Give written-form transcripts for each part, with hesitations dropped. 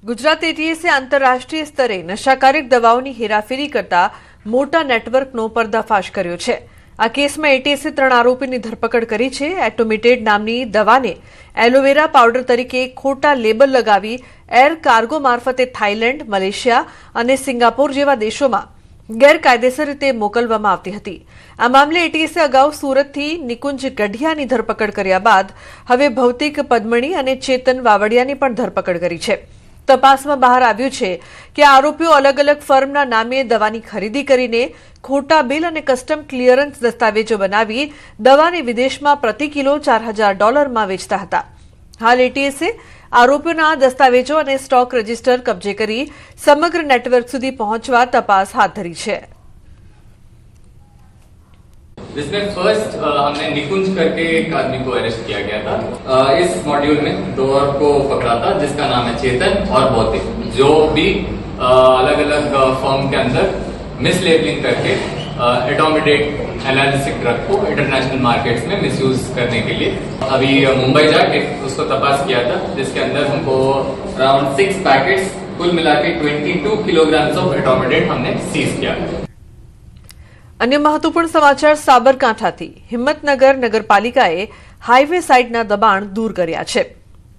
ગુજરાત એટીએસે આંતરરાષ્ટ્રીય સ્તરે નશાકારક દવાઓની હેરાફેરી કરતા મોટા નેટવર્કનો પર્દાફાશ કર્યો છે। આ કેસમાં એટીએસે 3 આરોપીની ધરપકડ કરી છે। એટોમિટેડ નામની દવાને એલોવેરા પાવડર તરીકે ખોટા લેબલ લગાવી એર કાર્ગો મારફતે થાઇલેન્ડ, મલેશિયા અને સિંગાપોર જેવા દેશોમાં ગેરકાયદેસર રીતે મોકલવામાં આવતી હતી। આ મામલે એટીએસે અગાઉ સુરતથી નિકુંજ ગઢિયાની ધરપકડ કર્યા બાદ હવે ભૌતિક પદ્મણી અને ચેતન વાવડિયાની પણ ધરપકડ કરી છે। તપાસમાં બહાર આવ્યું છે કે આરોપીઓ અલગ અલગ ફર્મના નામે દવાની ખરીદી કરીને ખોટા બિલ અને કસ્ટમ ક્લિયરન્સ દસ્તાવેજો બનાવી દવાને વિદેશમાં પ્રતિ કિલો $4000 વેચતા હતા। હાલ એટીએસે આરોપીઓના દસ્તાવેજો અને સ્ટોક રજિસ્ટર કબજે કરી સમગ્ર નેટવર્ક સુધી પહોંચવા તપાસ હાથ ધરી છે। जिसमें फर्स्ट हमने निकुंज करके एक आदमी को अरेस्ट किया गया था। इस मॉड्यूल में 2 और को पकड़ा था जिसका नाम है चेतन और भौतिक, जो भी अलग अलग फर्म के अंदर मिसलेबलिंग करके एटोमिडेट एनालिसिक ड्रग को इंटरनेशनल मार्केट्स में मिसयूज करने के लिए अभी मुंबई जाके उसको तपास किया था, जिसके अंदर हमको अराउंड 6 पैकेट्स कुल मिला के 22 किलोग्राम्स ऑफ एटोमिडेट हमने सीज किया। अन्य महत्वपूर्ण समाचार साबरकांठाथी हिम्मतनगर नगरपालिकाए हाईवे साइडना दबाण दूर कर्या छे।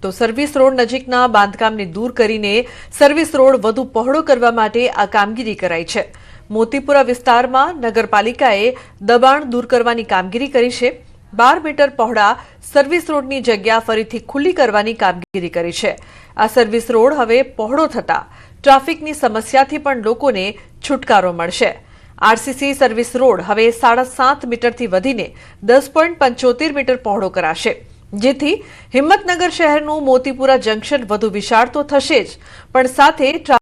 तो सर्विस रोड नजीकना बांधकामने दूर करीने सर्विस रोड वधु पહોળો કરવા માટે આ કામગીરી કરાઈ છે। મોતીપુરા વિસ્તારમાં નગરપાલિકાએ દબાણ દૂર કરવાની કામગીરી કરી છે। 12 મીટર પહોળા સર્વિસ રોડની જગ્યા ફરીથી ખુલ્લી કરવાની કામગીરી કરી છે। આ સર્વિસ રોડ હવે પહોળો થતા ટ્રાફિકની સમસ્યાથી પણ લોકોને છુટકારો મળશે। आरसीसी सर्विस रोड हवे 7.5 मीटरथी वधीने 10.75 मीटर पહોળો कराशे, जेथी हिम्मतनगर शहेरनुं मोतीपुरा जंक्शन वधु विशाळ तो थशे ज, पण साथे